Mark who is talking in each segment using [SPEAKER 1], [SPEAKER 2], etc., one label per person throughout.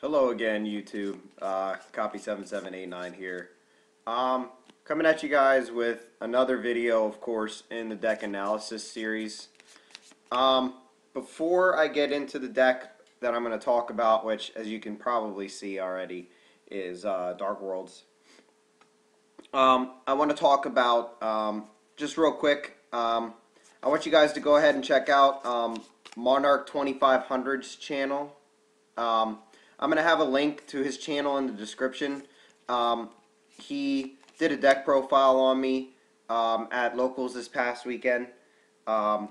[SPEAKER 1] Hello again, YouTube. Copy 7789 here. Coming at you guys with another video, of course, in the deck analysis series. Before I get into the deck that I'm going to talk about, which, as you can probably see already, is Dark Worlds. I want to talk about, just real quick, I want you guys to go ahead and check out Monarch 2500's channel. I'm going to have a link to his channel in the description. He did a deck profile on me at Locals this past weekend. And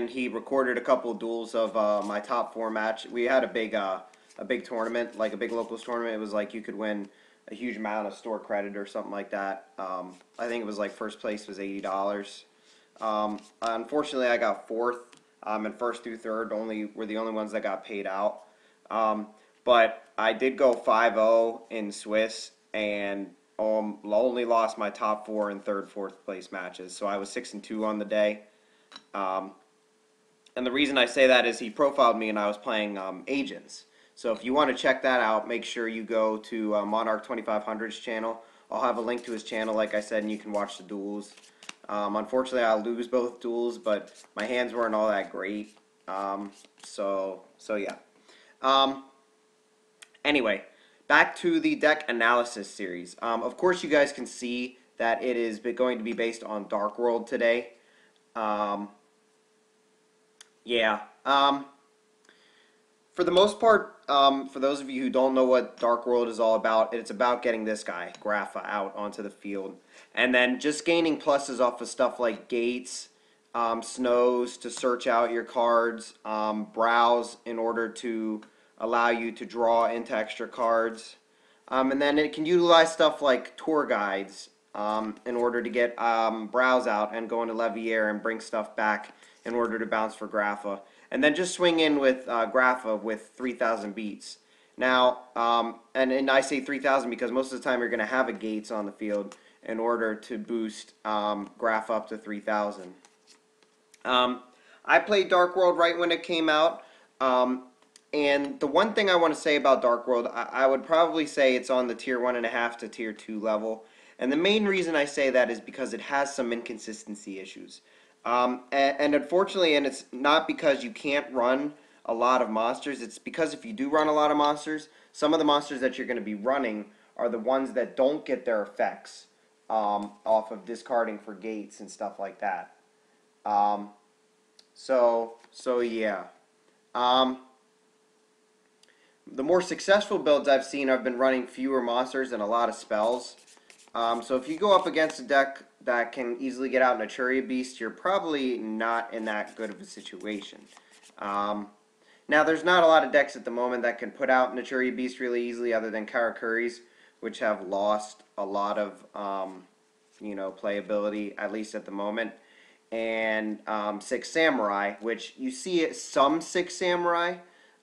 [SPEAKER 1] he recorded a couple of duels of my top 4 match. We had a big tournament, like a big Locals tournament. It was like you could win a huge amount of store credit or something like that. I think it was like first place was $80. Unfortunately, I got 4th. And first through third were the only ones that got paid out. But I did go 5-0 in Swiss and only lost my top 4 and third, 4th place matches. So I was 6-2 on the day. And the reason I say that is he profiled me and I was playing Agents. So if you want to check that out, make sure you go to Monarch 2500's channel. I'll have a link to his channel, like I said, and you can watch the duels. Unfortunately, I lose both duels, but my hands weren't all that great. So yeah. Anyway, back to the deck analysis series. Of course, you guys can see that it is going to be based on Dark World today. Yeah. For the most part, for those of you who don't know what Dark World is all about, it's about getting this guy, Grapha, out onto the field. And then just gaining pluses off of stuff like gates, snows to search out your cards, browse in order to allow you to draw into extra cards. And then it can utilize stuff like tour guides in order to get browse out and go into Levier and bring stuff back in order to bounce for Grapha. And then just swing in with Grapha with 3,000 beats. Now, and I say 3,000 because most of the time you're going to have a gates on the field in order to boost Graph up to 3,000. I played Dark World right when it came out. And the one thing I want to say about Dark World, I would probably say it's on the tier 1.5 to tier 2 level. And the main reason I say that is because it has some inconsistency issues. And unfortunately, and it's not because you can't run a lot of monsters, it's because if you do run a lot of monsters, some of the monsters that you're going to be running are the ones that don't get their effects off of discarding for gates and stuff like that. So yeah. The more successful builds I've seen, I've been running fewer monsters and a lot of spells. So if you go up against a deck that can easily get out Naturia Beast, you're probably not in that good of a situation. Now, there's not a lot of decks at the moment that can put out Naturia Beast really easily other than Karakuris, which have lost a lot of, playability, at least at the moment. And 6 Samurai, which you see some 6 Samurai,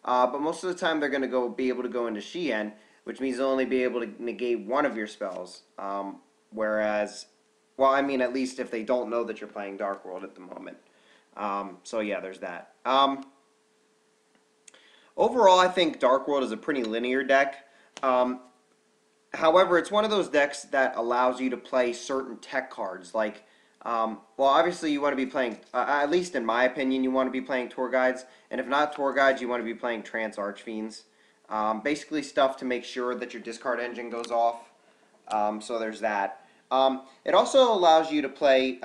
[SPEAKER 1] but most of the time they're going to be able to go into Shien, which means they'll only be able to negate one of your spells. Whereas, well, I mean, at least if they don't know that you're playing Dark World at the moment. So yeah, there's that. Overall, I think Dark World is a pretty linear deck. However, it's one of those decks that allows you to play certain tech cards. Like, well, obviously you want to be playing, at least in my opinion, you want to be playing Tour Guides. And if not Tour Guides, you want to be playing Trance Archfiends. Basically stuff to make sure that your discard engine goes off. So there's that. It also allows you to play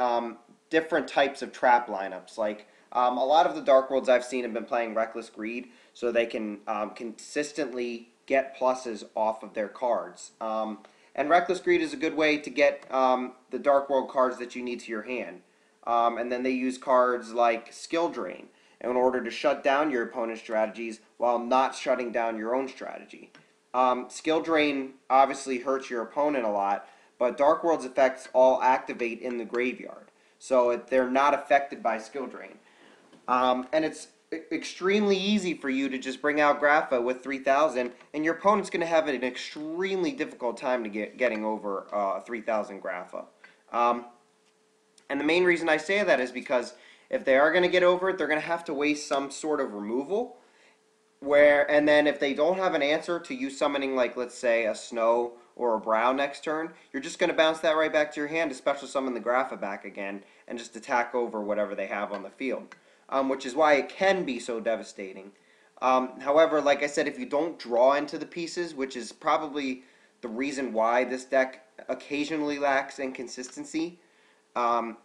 [SPEAKER 1] different types of trap lineups. Like a lot of the Dark Worlds I've seen have been playing Reckless Greed, so they can consistently get pluses off of their cards. And Reckless Greed is a good way to get the Dark World cards that you need to your hand. And then they use cards like Skill Drain in order to shut down your opponent's strategies while not shutting down your own strategy. Skill Drain obviously hurts your opponent a lot, but Dark World's effects all activate in the graveyard, so they're not affected by Skill Drain. And it's extremely easy for you to just bring out Grapha with 3,000, and your opponent's going to have an extremely difficult time to getting over 3,000 Grapha. And the main reason I say that is because if they are going to get over it, they're going to have to waste some sort of removal, and then if they don't have an answer to you summoning, like, let's say a snow or a brow next turn, you're just going to bounce that right back to your hand to special summon the Grapha back again and just attack over whatever they have on the field, which is why it can be so devastating. However, like I said, if you don't draw into the pieces, which is probably the reason why this deck occasionally lacks inconsistency,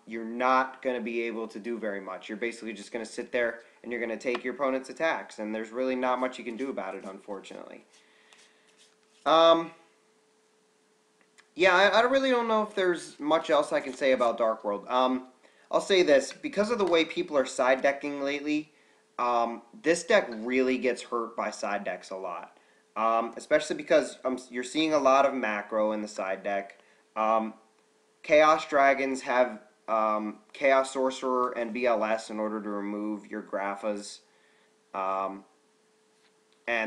[SPEAKER 1] you're not going to be able to do very much. You're basically just going to sit there and you're going to take your opponent's attacks, and there's really not much you can do about it, unfortunately. Yeah, I really don't know if there's much else I can say about Dark World. I'll say this, because of the way people are side decking lately, this deck really gets hurt by side decks a lot. Especially because you're seeing a lot of macro in the side deck. Chaos Dragons have Chaos Sorcerer and BLS in order to remove your Graphas. And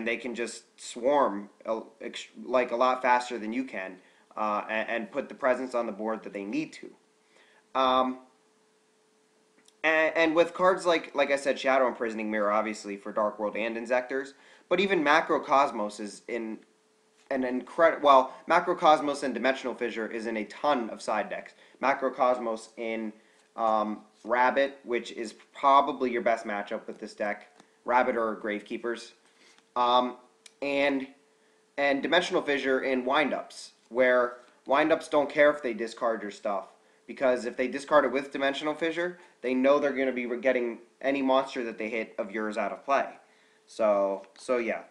[SPEAKER 1] they can just swarm like a lot faster than you can, and put the presence on the board that they need to. And with cards like I said, Shadow Imprisoning Mirror, obviously for Dark World and Inzectors, but even Macrocosmos is in an incredible. Well, Macrocosmos and Dimensional Fissure is in a ton of side decks. Macrocosmos in Rabbit, which is probably your best matchup with this deck. Rabbit or Gravekeepers, and Dimensional Fissure in Windups, where Windups don't care if they discard your stuff, because if they discard it with Dimensional Fissure, they know they're going to be getting any monster that they hit of yours out of play. So yeah.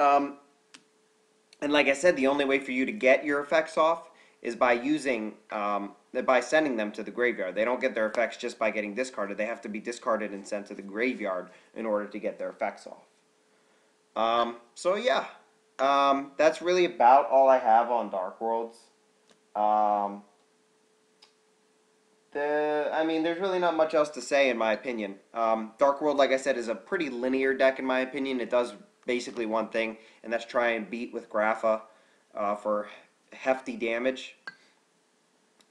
[SPEAKER 1] And like I said, the only way for you to get your effects off is by by sending them to the graveyard. They don't get their effects just by getting discarded. They have to be discarded and sent to the graveyard in order to get their effects off. So yeah, that's really about all I have on Dark Worlds. I mean, there's really not much else to say in my opinion. Dark World, like I said, is a pretty linear deck in my opinion. It does basically one thing, and that's try and beat with Grapha for hefty damage.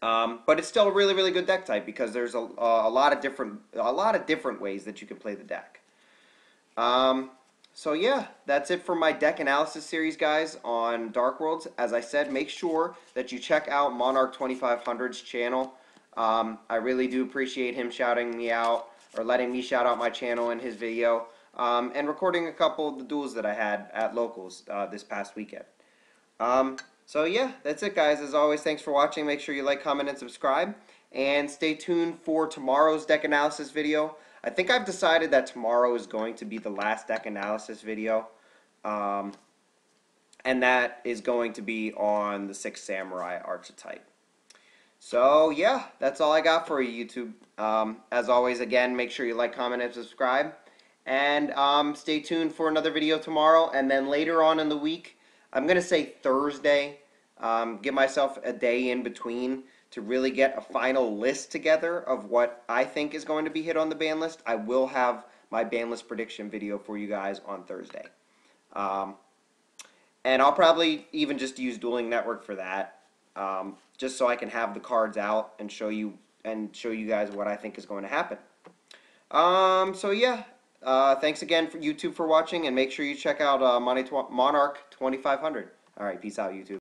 [SPEAKER 1] But it's still a really, really good deck type because there's a lot of different ways that you can play the deck. So yeah, that's it for my deck analysis series, guys, on Dark Worlds. As I said, make sure that you check out Monarch 2500's channel. I really do appreciate him shouting me out, or letting me shout out my channel in his video, and recording a couple of the duels that I had at locals this past weekend. So yeah, that's it, guys. As always, thanks for watching. Make sure you like, comment, and subscribe. And stay tuned for tomorrow's deck analysis video. I think I've decided that tomorrow is going to be the last deck analysis video. And that is going to be on the 6 Samurai archetype. So yeah, that's all I got for you, YouTube. As always, again, make sure you like, comment, and subscribe. And stay tuned for another video tomorrow. And then later on in the week, I'm going to say Thursday, give myself a day in between to really get a final list together of what I think is going to be hit on the ban list. I will have my ban list prediction video for you guys on Thursday. And I'll probably even just use Dueling Network for that, just so I can have the cards out and show you guys what I think is going to happen. So yeah, thanks again for YouTube for watching, and make sure you check out Monarch 2500. All right, peace out, YouTube.